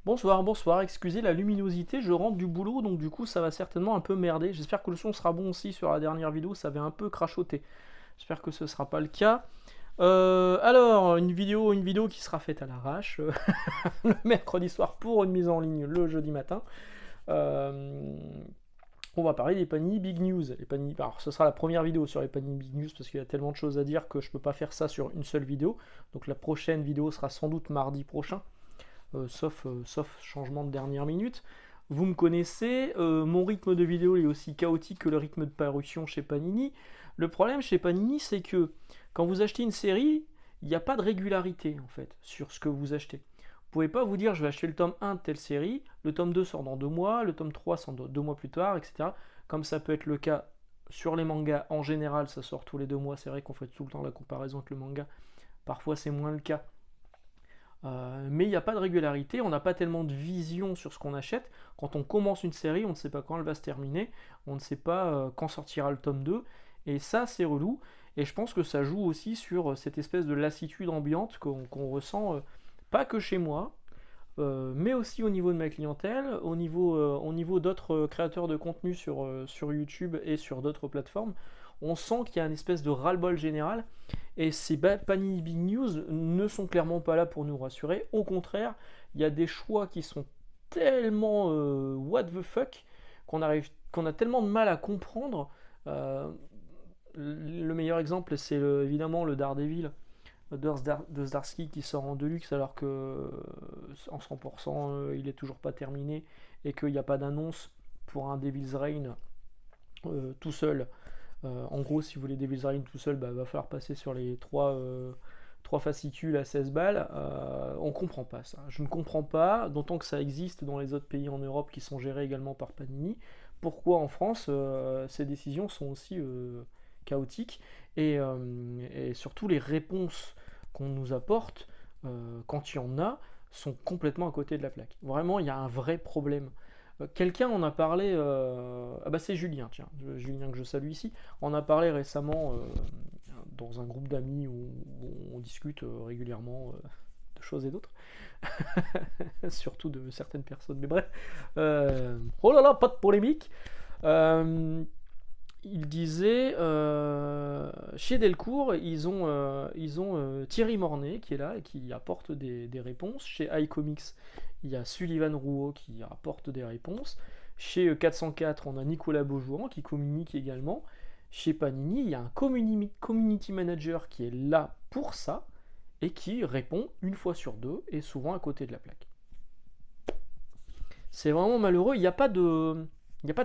Bonsoir, bonsoir, excusez la luminosité, je rentre du boulot, donc du coup ça va certainement un peu merder. J'espère que le son sera bon aussi sur la dernière vidéo, ça avait un peu crachoté. J'espère que ce sera pas le cas. Alors, une vidéo qui sera faite à l'arrache, le mercredi soir pour une mise en ligne le jeudi matin. Euh, on va parler des Panini Big News. Alors, ce sera la première vidéo sur les Panini Big News parce qu'il y a tellement de choses à dire que je peux pas faire ça sur une seule vidéo. Donc la prochaine vidéo sera sans doute mardi prochain. Sauf changement de dernière minute. Vous me connaissez, mon rythme de vidéo est aussi chaotique que le rythme de parution chez Panini. Le problème chez Panini, c'est que quand vous achetez une série, il n'y a pas de régularité en fait sur ce que vous achetez. Vous pouvez pas vous dire je vais acheter le tome 1 de telle série, le tome 2 sort dans 2 mois, le tome 3 sort 2 mois plus tard, etc. Comme ça peut être le cas sur les mangas en général, ça sort tous les 2 mois, c'est vrai qu'on fait tout le temps la comparaison avec le manga. Parfois c'est moins le cas. Mais il n'y a pas de régularité, on n'a pas tellement de vision sur ce qu'on achète. Quand on commence une série, on ne sait pas quand elle va se terminer, on ne sait pas quand sortira le tome 2, et ça c'est relou, et je pense que ça joue aussi sur cette espèce de lassitude ambiante qu'on ressent, pas que chez moi, mais aussi au niveau de ma clientèle, au niveau d'autres créateurs de contenu sur YouTube et sur d'autres plateformes. On sent qu'il y a une espèce de ras-le-bol général, et ces Panini Big News ne sont clairement pas là pour nous rassurer. Au contraire, il y a des choix qui sont tellement what the fuck qu'on a tellement de mal à comprendre. Euh, le meilleur exemple, c'est évidemment le Daredevil de Zdarsky qui sort en deluxe alors que en 100% il est toujours pas terminé et qu'il n'y a pas d'annonce pour un Devil's Reign tout seul. En gros, si vous voulez Devil's Reign tout seul, va falloir passer sur les 3 fascicules à 16 balles. On comprend pas ça. Je ne comprends pas, d'autant que ça existe dans les autres pays en Europe qui sont gérés également par Panini. Pourquoi en France ces décisions sont aussi chaotiques et surtout les réponses qu'on nous apporte quand il y en a sont complètement à côté de la plaque. Vraiment, il y a un vrai problème. Quelqu'un en a parlé, ah bah c'est Julien, tiens, Julien que je salue ici, en a parlé récemment dans un groupe d'amis où on discute régulièrement de choses et d'autres, surtout de certaines personnes, mais bref, oh là là, pas de polémique. Euh, il disait, chez Delcourt, ils ont Thierry Mornay qui est là et qui apporte des réponses. Chez iComics, il y a Sullivan Rouault qui apporte des réponses. Chez 404, on a Nicolas Beaujouan qui communique également. Chez Panini, il y a un community manager qui est là pour ça et qui répond une fois sur deux et souvent à côté de la plaque. C'est vraiment malheureux, il n'y a pas de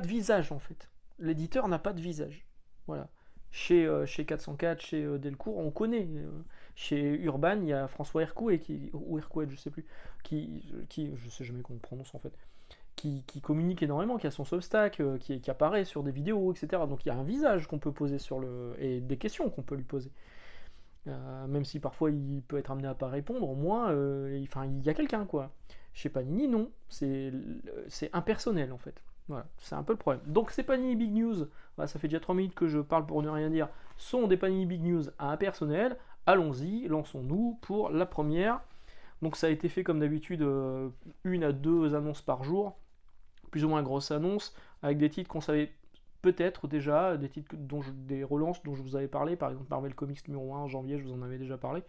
visage en fait. L'éditeur n'a pas de visage. Voilà. Chez 404, chez Delcourt, on connaît. Chez Urban, il y a François Hercouet, ou Hercouet, je sais plus, je sais jamais comment on prononce en fait, qui communique énormément, qui a son Substack, qui apparaît sur des vidéos, etc. Donc il y a un visage qu'on peut poser et des questions qu'on peut lui poser. Même si parfois il peut être amené à pas répondre, au moins, il y a quelqu'un quoi. Chez Panini, non, c'est impersonnel en fait. Voilà, c'est un peu le problème. Donc ces Panini Big News, voilà, ça fait déjà 3 minutes que je parle pour ne rien dire, sont des Panini Big News à impersonnel. Allons-y, lançons-nous pour la première. Donc ça a été fait comme d'habitude, 1 à 2 annonces par jour, plus ou moins grosses annonces, avec des titres qu'on savait peut-être déjà, des titres des relances dont je vous avais parlé, par exemple Marvel Comics numéro 1 en janvier, je vous en avais déjà parlé.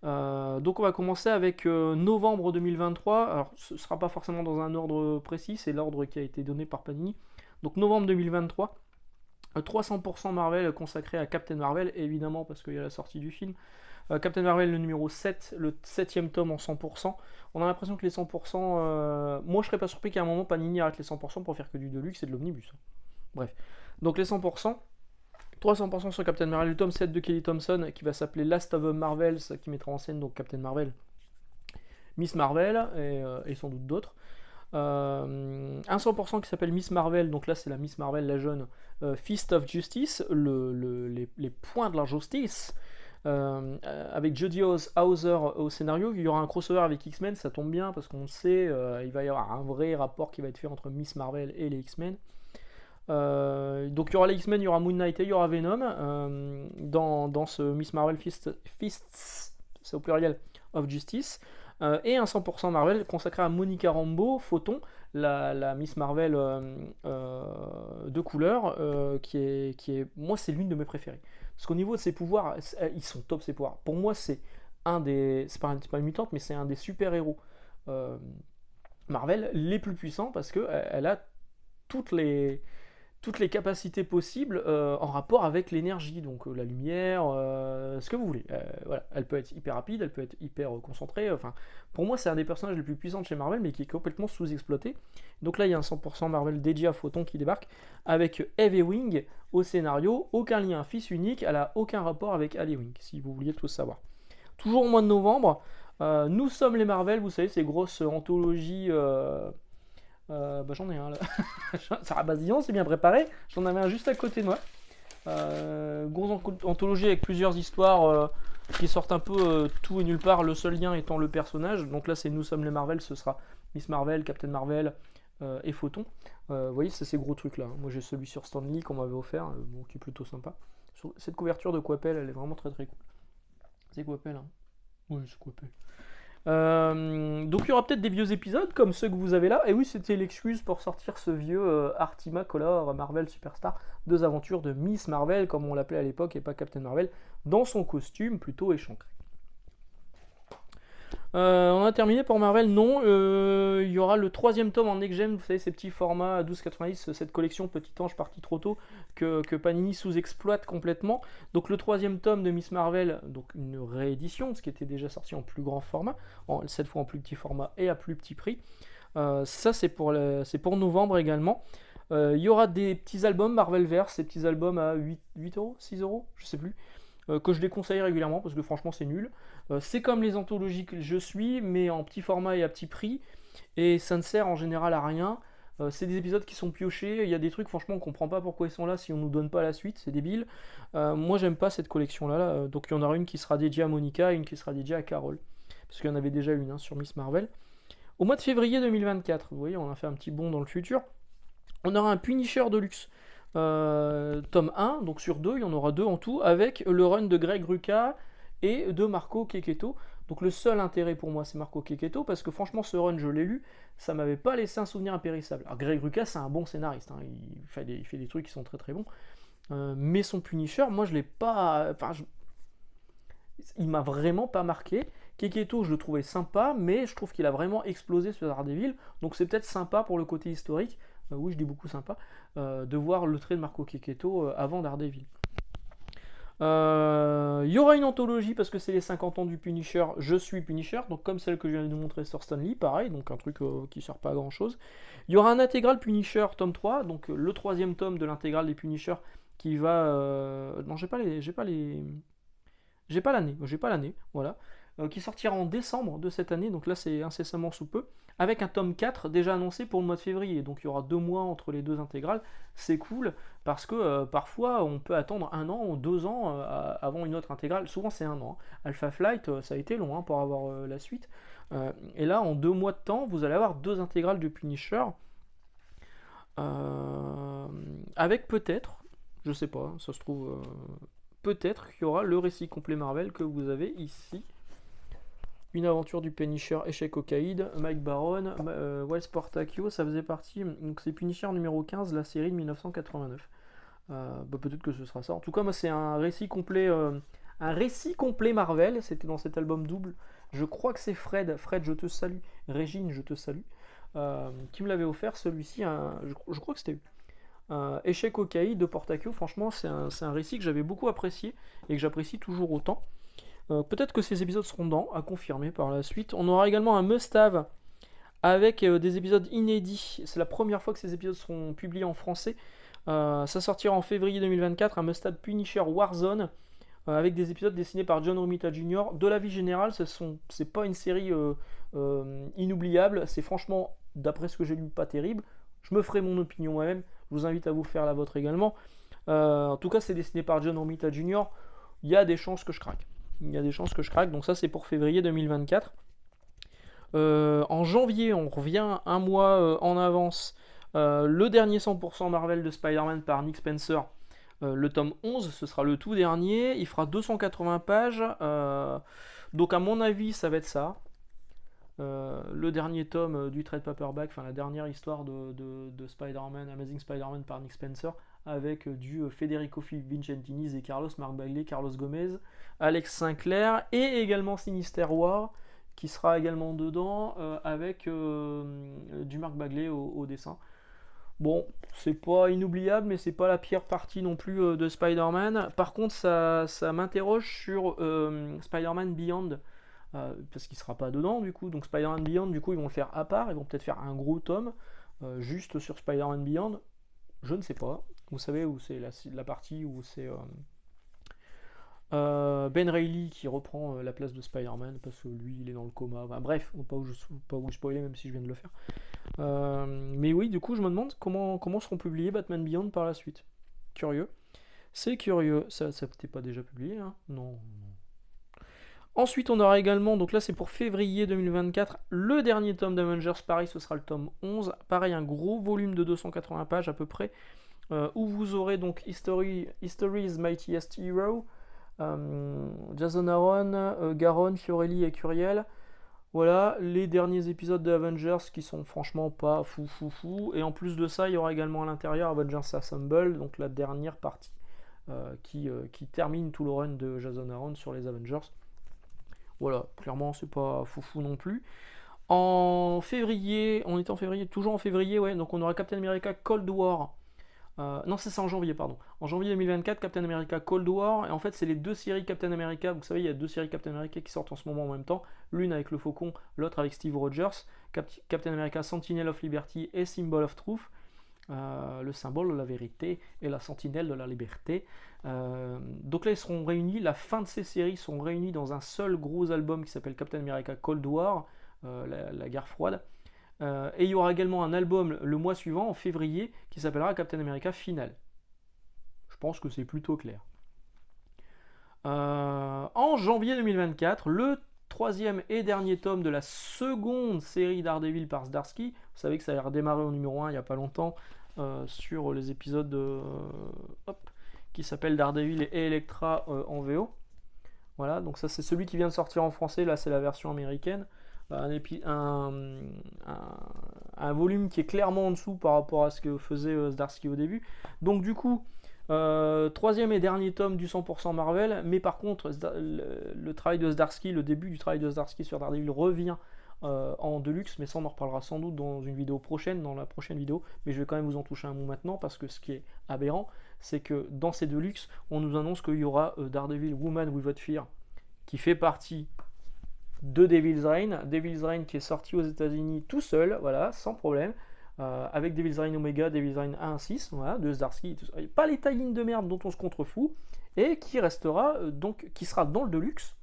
Donc on va commencer avec novembre 2023. Alors ce ne sera pas forcément dans un ordre précis, c'est l'ordre qui a été donné par Panini. Donc novembre 2023, 300% Marvel consacré à Captain Marvel, évidemment parce qu'il y a la sortie du film. Captain Marvel le numéro 7, le 7ème tome en 100%. On a l'impression que les 100%... moi je serais pas surpris qu'à un moment Panini arrête les 100% pour faire que du Deluxe et de l'Omnibus. Bref. Donc les 100%. 300% sur Captain Marvel, le tome 7 de Kelly Thompson qui va s'appeler Last of the Marvels, qui mettra en scène donc Captain Marvel, Miss Marvel et sans doute d'autres. Un 100% qui s'appelle Miss Marvel, donc là c'est la Miss Marvel, la jeune, Fist of Justice, les points de la justice, avec Jodie Hauser au scénario. Il y aura un crossover avec X-Men, ça tombe bien parce qu'on sait, il va y avoir un vrai rapport qui va être fait entre Miss Marvel et les X-Men. Donc il y aura les X-Men, il y aura Moon Knight et il y aura Venom dans ce Miss Marvel Fists, c'est au pluriel, of Justice. et un 100% Marvel consacré à Monica Rambeau, Photon, la Miss Marvel de couleur, moi c'est l'une de mes préférées. Parce qu'au niveau de ses pouvoirs, ils sont top ses pouvoirs. Pour moi c'est c'est pas une mutante, mais c'est un des super-héros Marvel les plus puissants parce que elle a toutes les, toutes les capacités possibles en rapport avec l'énergie, donc la lumière, ce que vous voulez. Voilà. Elle peut être hyper rapide, elle peut être hyper concentrée. Enfin, pour moi, c'est un des personnages les plus puissants de chez Marvel, mais qui est complètement sous-exploité. Donc là, il y a un 100% Marvel dédié à Photon qui débarque avec Eve Wing au scénario. Aucun lien, fils unique, elle a aucun rapport avec Ali Wing, si vous vouliez tout savoir. Toujours au mois de novembre, nous sommes les Marvel, vous savez, ces grosses anthologies. J'en ai un là. Sarah Basillon, c'est bien préparé. J'en avais un juste à côté de moi. Grosse anthologie avec plusieurs histoires qui sortent un peu tout et nulle part, le seul lien étant le personnage. Donc là, c'est Nous sommes les Marvel, ce sera Miss Marvel, Captain Marvel et Photon. Vous voyez, c'est ces gros trucs là. Moi, j'ai celui sur Stan Lee qu'on m'avait offert, bon, qui est plutôt sympa. Cette couverture de Coppel, elle est vraiment très très cool. C'est Coppel, hein? Oui, c'est Coppel. Donc il y aura peut-être des vieux épisodes comme ceux que vous avez là. Et oui, c'était l'excuse pour sortir ce vieux Artima Color Marvel Superstar, 2 aventures de Miss Marvel, comme on l'appelait à l'époque, et pas Captain Marvel, dans son costume plutôt échancré. On a terminé pour Marvel, non. Il y aura le 3e tome en Next Gen, vous savez, ces petits formats à 12,90, cette collection Petit Ange parti trop tôt, que Panini sous-exploite complètement. Donc le 3e tome de Miss Marvel, donc une réédition, ce qui était déjà sorti en plus grand format, cette fois en plus petit format et à plus petit prix. Ça, c'est pour novembre également. Il y aura des petits albums Marvelverse, ces petits albums à 8 euros, 6 euros, je sais plus. Que je déconseille régulièrement parce que franchement c'est nul. C'est comme les anthologies que je suis, mais en petit format et à petit prix, et ça ne sert en général à rien. C'est des épisodes qui sont piochés, il y a des trucs franchement on comprend pas pourquoi ils sont là si on nous donne pas la suite, c'est débile. Moi j'aime pas cette collection là, donc il y en aura une qui sera dédiée à Monica et une qui sera dédiée à Carol, parce qu'il y en avait déjà une sur Miss Marvel. Au mois de février 2024, vous voyez on a fait un petit bond dans le futur, on aura un Punisher de luxe. Tome 1, donc sur 2, il y en aura 2 en tout, avec le run de Greg Rucka et de Marco Checchetto. Donc le seul intérêt pour moi c'est Marco Checchetto, parce que franchement ce run je l'ai lu, ça m'avait pas laissé un souvenir impérissable. Alors Greg Rucka c'est un bon scénariste, hein, il fait des trucs qui sont très très bons, mais son Punisher, moi je l'ai pas... il m'a vraiment pas marqué. Checchetto je le trouvais sympa, mais je trouve qu'il a vraiment explosé sur Daredevil, donc c'est peut-être sympa pour le côté historique. Oui, je dis beaucoup sympa, de voir le trait de Marco Checchetto avant Daredevil. Il y aura une anthologie parce que c'est les 50 ans du Punisher, je suis Punisher, donc comme celle que je viens de vous montrer sur Stan Lee, pareil, donc un truc qui sert pas à grand chose. Il y aura un intégral Punisher tome 3, donc le 3e tome de l'intégrale des Punisher qui va... Non, j'ai pas l'année, voilà. Qui sortira en décembre de cette année, donc là c'est incessamment sous peu, avec un tome 4 déjà annoncé pour le mois de février, donc il y aura 2 mois entre les deux intégrales, c'est cool, parce que parfois on peut attendre 1 an ou 2 ans avant une autre intégrale, souvent c'est 1 an, hein. Alpha Flight, ça a été long pour avoir la suite, et là en 2 mois de temps, vous allez avoir 2 intégrales de Punisher, avec peut-être, je sais pas, ça se trouve, peut-être qu'il y aura le récit complet Marvel que vous avez ici. Une aventure du Punisher, échec au caïd, Mike Baron, Wells Portacchio, ça faisait partie, donc c'est Punisher numéro 15, la série de 1989. Peut-être que ce sera ça. En tout cas, moi c'est un récit complet Marvel, c'était dans cet album double. Je crois que c'est Fred, je te salue, Régine, je te salue, qui me l'avait offert celui-ci, je crois que c'était Échec au caïd de Portacchio. Franchement, c'est un récit que j'avais beaucoup apprécié et que j'apprécie toujours autant. Peut-être que ces épisodes seront à confirmer par la suite. On aura également un must-have avec des épisodes inédits. C'est la première fois que ces épisodes seront publiés en français. Ça sortira en février 2024, un must-have Punisher Warzone, avec des épisodes dessinés par John Romita Jr. De la vie générale, c'est pas une série inoubliable. C'est franchement, d'après ce que j'ai lu, pas terrible. Je me ferai mon opinion moi-même. Je vous invite à vous faire la vôtre également. En tout cas, c'est dessiné par John Romita Jr. Il y a des chances que je craque. Donc ça c'est pour février 2024. En janvier, on revient 1 mois en avance. Le dernier 100% Marvel de Spider-Man par Nick Spencer. Le tome 11, ce sera le tout dernier. Il fera 280 pages. Donc à mon avis, ça va être ça. le dernier tome du trade paperback, enfin la dernière histoire de Spider-Man, Amazing Spider-Man par Nick Spencer, avec du Federico Vincentini et Carlos, Mark Bagley, Carlos Gomez, Alex Sinclair, et également Sinister War, qui sera également dedans, avec du Mark Bagley au dessin. Bon, c'est pas inoubliable, mais c'est pas la pire partie non plus de Spider-Man. Par contre, ça m'interroge sur Spider-Man Beyond, parce qu'il sera pas dedans du coup. Donc Spider-Man Beyond, du coup, ils vont le faire à part, ils vont peut-être faire un gros tome juste sur Spider-Man Beyond. Je ne sais pas. Vous savez où c'est la partie où c'est Ben Reilly qui reprend la place de Spider-Man parce que lui il est dans le coma. Enfin, bref, pas vous spoiler même si je viens de le faire. Mais oui, du coup, je me demande comment seront publiés Batman Beyond par la suite. Curieux. C'est curieux. Ça peut-être pas déjà publié, hein? Non. Ensuite, on aura également, donc là c'est pour février 2024, le dernier tome d'Avengers. Pareil, ce sera le tome 11. Pareil, un gros volume de 280 pages à peu près, où vous aurez donc History's Mightiest Hero, Jason Aaron, Garon, Fiorelli et Curiel. Voilà, les derniers épisodes de Avengers qui sont franchement pas fou. Et en plus de ça, il y aura également à l'intérieur Avengers Assemble, donc la dernière partie qui termine tout le run de Jason Aaron sur les Avengers. Voilà, clairement, c'est pas fou non plus. En février, on était en février, toujours en février, ouais, donc on aura Captain America Cold War. Non, c'est ça en janvier, pardon. En janvier 2024, Captain America Cold War, et en fait, c'est les deux séries Captain America. Vous savez, il y a deux séries Captain America qui sortent en ce moment en même temps, l'une avec le Faucon, l'autre avec Steve Rogers. Captain America Sentinel of Liberty et Symbol of Truth, le symbole de la vérité et la sentinelle de la liberté. Donc là, ils seront réunis, la fin de ces séries sont réunies dans un seul gros album qui s'appelle Captain America Cold War, la guerre froide. Et il y aura également un album le mois suivant, en février, qui s'appellera Captain America Final. Je pense que c'est plutôt clair. En janvier 2024, le troisième et dernier tome de la seconde série Daredevil par Zdarsky. Vous savez que ça a redémarré au numéro 1 il n'y a pas longtemps sur les épisodes qui s'appellent Daredevil et Elektra en VO. Voilà, donc ça c'est celui qui vient de sortir en français, là c'est la version américaine. Un volume qui est clairement en dessous par rapport à ce que faisait Zdarsky au début. Donc du coup, troisième et dernier tome du 100% Marvel, mais par contre le travail de Zdarsky, le début du travail de Zdarsky sur Daredevil revient en deluxe, mais ça on en reparlera sans doute dans une vidéo prochaine, dans la prochaine vidéo, mais je vais quand même vous en toucher un mot maintenant, parce que ce qui est aberrant, c'est que dans ces deluxe, on nous annonce qu'il y aura Daredevil Woman Without Fear, qui fait partie de Devil's Reign qui est sorti aux États-Unis tout seul, voilà, sans problème, avec Devil's Reign Omega, Devil's Reign 1-6, voilà, de Zdarsky, tout ça. Pas les tie-in de merde dont on se contrefout, et qui restera donc, qui sera dans le deluxe,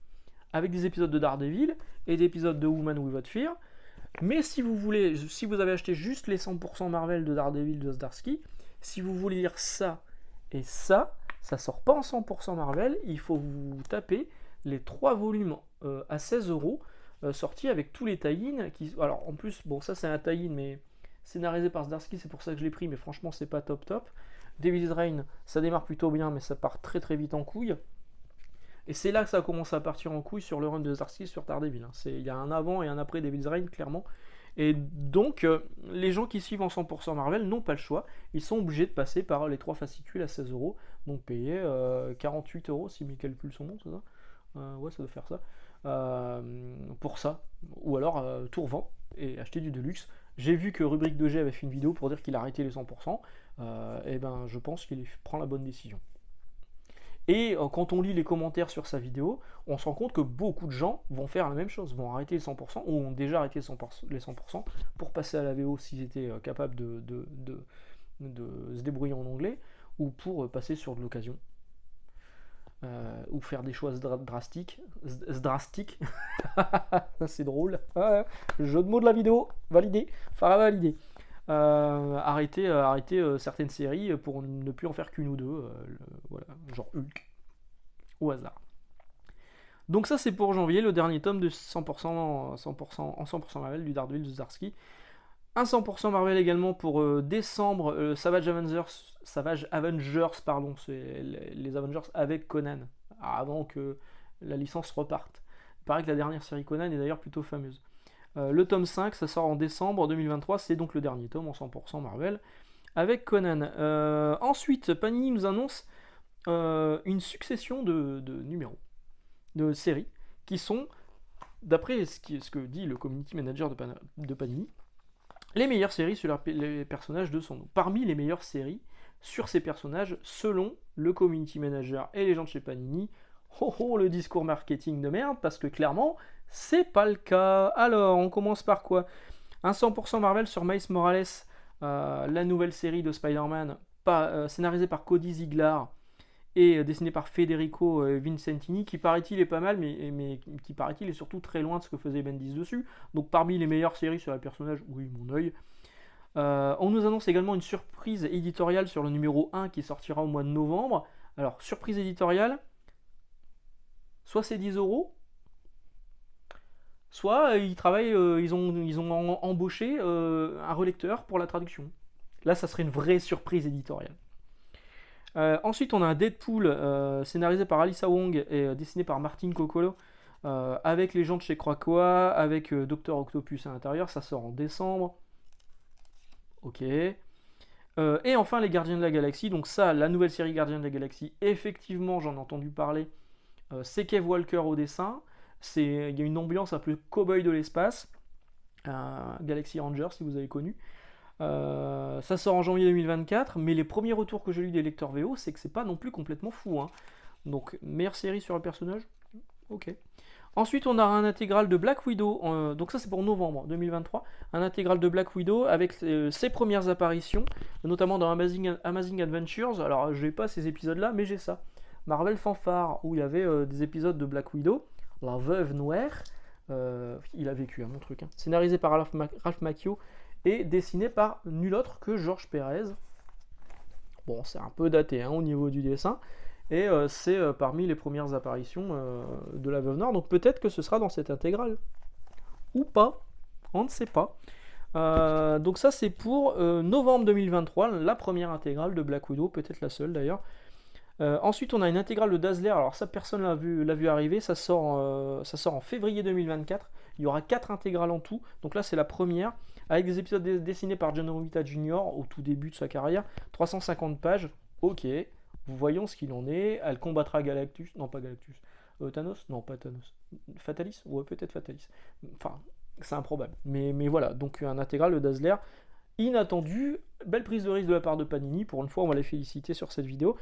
avec des épisodes de Daredevil et des épisodes de Woman Without Fear. Mais si vous voulez, si vous avez acheté juste les 100% Marvel de Daredevil de Zdarsky, si vous voulez lire ça et ça sort pas en 100% Marvel, il faut vous taper les 3 volumes à 16€, sortis avec tous les tie-in. Alors en plus, bon ça c'est un tie-in, mais scénarisé par Zdarsky, c'est pour ça que je l'ai pris, mais franchement c'est pas top. Devil's Reign, ça démarre plutôt bien, mais ça part très vite en couille. Et c'est là que ça commence à partir en couille sur le run de Zdarsky sur Daredevil. Il y a un avant et un après Devil's Reign, clairement. Et donc, les gens qui suivent en 100% Marvel n'ont pas le choix. Ils sont obligés de passer par les 3 fascicules à 16€, donc payer 48€ si mes calculs sont bons, c'est ça? Ouais, ça doit faire ça. Pour ça. Ou alors, tout revend et acheter du deluxe. J'ai vu que Rubrique 2G avait fait une vidéo pour dire qu'il a arrêté les 100%. Et ben, je pense qu'il prend la bonne décision. Et quand on lit les commentaires sur sa vidéo, on se rend compte que beaucoup de gens vont faire la même chose, vont arrêter les 100%, ou ont déjà arrêté les 100% pour passer à la VO s'ils étaient capables de se débrouiller en anglais, ou pour passer sur de l'occasion, ou faire des choix drastiques. C'est drôle. Jeu de mots de la vidéo, validé, Farah validé. Arrêter certaines séries pour ne plus en faire qu'une ou deux, voilà, genre Hulk, au hasard. Donc ça c'est pour janvier, le dernier tome de 100% Marvel du Daredevil de Zdarsky. Un 100% Marvel également pour décembre, Savage Avengers, pardon, c'est les Avengers avec Conan, avant que la licence reparte. Il paraît que la dernière série Conan est d'ailleurs plutôt fameuse. Le tome 5, ça sort en décembre 2023, c'est donc le dernier tome en 100% Marvel, avec Conan. Ensuite, Panini nous annonce une succession de numéros, de séries, qui sont, d'après ce que dit le community manager de Panini, les meilleures séries sur les personnages de son nom. Parmi les meilleures séries sur ces personnages, selon le community manager et les gens de chez Panini, le discours marketing de merde, parce que clairement, c'est pas le cas. Alors, on commence par quoi? Un 100% Marvel sur Miles Morales, la nouvelle série de Spider-Man, scénarisée par Cody Ziglar et dessiné par Federico Vincentini, qui paraît-il est pas mal, mais qui paraît-il est surtout très loin de ce que faisait Bendis dessus. Donc parmi les meilleures séries sur les personnages, oui, mon œil. On nous annonce également une surprise éditoriale sur le numéro 1 qui sortira au mois de novembre. Alors, surprise éditoriale, soit c'est 10 €, soit ils travaillent, ils ont embauché un relecteur pour la traduction. Là, ça serait une vraie surprise éditoriale. Ensuite, on a un Deadpool scénarisé par Alyssa Wong et dessiné par Martin Coccolo, avec les gens de chez Krakoa, avec Dr Octopus à l'intérieur. Ça sort en décembre. Ok. Et enfin, les Gardiens de la Galaxie. Donc ça, la nouvelle série Gardiens de la Galaxie, effectivement, j'en ai entendu parler. C'est Kev Walker au dessin. Il y a une ambiance un peu cow-boy de l'espace. Galaxy Ranger, si vous avez connu. Ça sort en janvier 2024, mais les premiers retours que j'ai eu des lecteurs VO, c'est que c'est pas non plus complètement fou. Hein. Donc, meilleure série sur le personnage. Ok. Ensuite, on a un intégral de Black Widow. Donc ça, c'est pour novembre 2023. Un intégral de Black Widow avec ses premières apparitions, notamment dans Amazing Adventures. Alors, je n'ai pas ces épisodes-là, mais j'ai ça. Marvel Fanfare, où il y avait des épisodes de Black Widow. La Veuve Noire. Il a vécu, mon truc. Hein. Scénarisé par Ralph Macchio et dessiné par nul autre que George Pérez. Bon, c'est un peu daté au niveau du dessin. Et c'est parmi les premières apparitions de la Veuve Noire. Donc peut-être que ce sera dans cette intégrale. Ou pas. On ne sait pas. Donc ça, c'est pour novembre 2023. La première intégrale de Black Widow. Peut-être la seule d'ailleurs. Ensuite, on a une intégrale de Dazzler. Alors ça, personne l'a vu arriver. Ça sort en février 2024. Il y aura 4 intégrales en tout. Donc là, c'est la première. Avec des épisodes dessinés par John Romita Jr. au tout début de sa carrière. 350 pages. Ok. Voyons ce qu'il en est. Elle combattra Galactus. Non, pas Galactus. Thanos? Non, pas Thanos. Fatalis? Ouais, peut-être Fatalis. Enfin, c'est improbable. Mais voilà. Donc, un intégral de Dazzler. Inattendu. Belle prise de risque de la part de Panini. Pour une fois, on va les féliciter sur cette vidéo.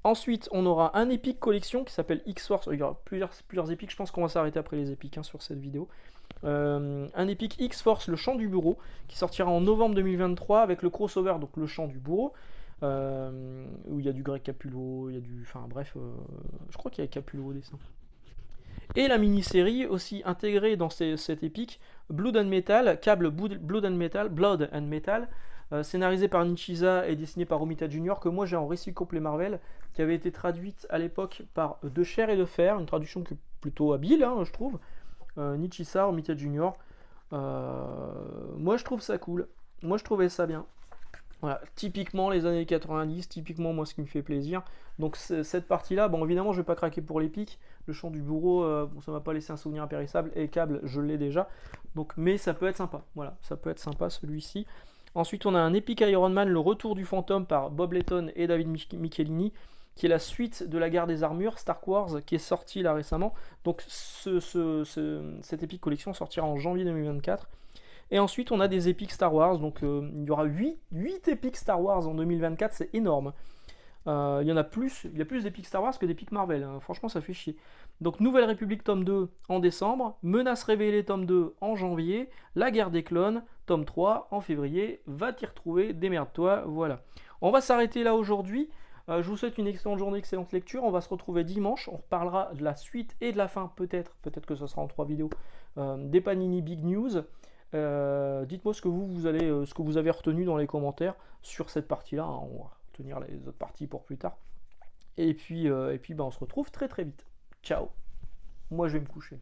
Ensuite, on aura un Epic Collection qui s'appelle X-Force. Il y aura plusieurs épiques. Je pense qu'on va s'arrêter après les épiques sur cette vidéo. Un Epic X-Force, le chant du bourreau, qui sortira en novembre 2023 avec le crossover, donc le chant du bourreau, où il y a du Greg Capullo, il y a du... Enfin bref, je crois qu'il y a Capullo au dessin. Et la mini-série aussi intégrée dans cette épique, Blood and Metal, câble Blood and Metal, scénarisé par Nishida et dessiné par Romita Jr., que moi j'ai en récit complet Marvel, qui avait été traduite à l'époque par De Chair et de Fer, une traduction qui est plutôt habile, je trouve. Nishida, Romita Jr. Moi je trouve ça cool. Moi je trouvais ça bien. Voilà, typiquement les années 90, typiquement moi ce qui me fait plaisir. Donc cette partie-là, bon évidemment je vais pas craquer pour l'épique. Le chant du bourreau, bon, ça m'a pas laissé un souvenir impérissable. Et câble, je l'ai déjà. Donc, mais ça peut être sympa. Voilà, ça peut être sympa celui-ci. Ensuite on a un Epic Iron Man, le retour du fantôme par Bob Layton et David Michelini, qui est la suite de la guerre des armures, Star Wars, qui est sorti là récemment. Donc cette Epic Collection sortira en janvier 2024. Et ensuite on a des Epic Star Wars, donc il y aura 8 Epic Star Wars en 2024, c'est énorme. Il y a plus d'Epic Star Wars que d'Epic Marvel, hein. Franchement ça fait chier. Donc Nouvelle République tome 2 en décembre, Menace révélée tome 2 en janvier, La guerre des clones tome 3 en février, va t'y retrouver, démerde-toi, voilà. On va s'arrêter là aujourd'hui. Je vous souhaite une excellente journée, excellente lecture. On va se retrouver dimanche. On reparlera de la suite et de la fin, peut-être que ce sera en 3 vidéos, des Panini Big News. Dites-moi ce que vous avez retenu dans les commentaires sur cette partie-là. On va retenir les autres parties pour plus tard. Et puis on se retrouve très très vite. Ciao. Moi je vais me coucher.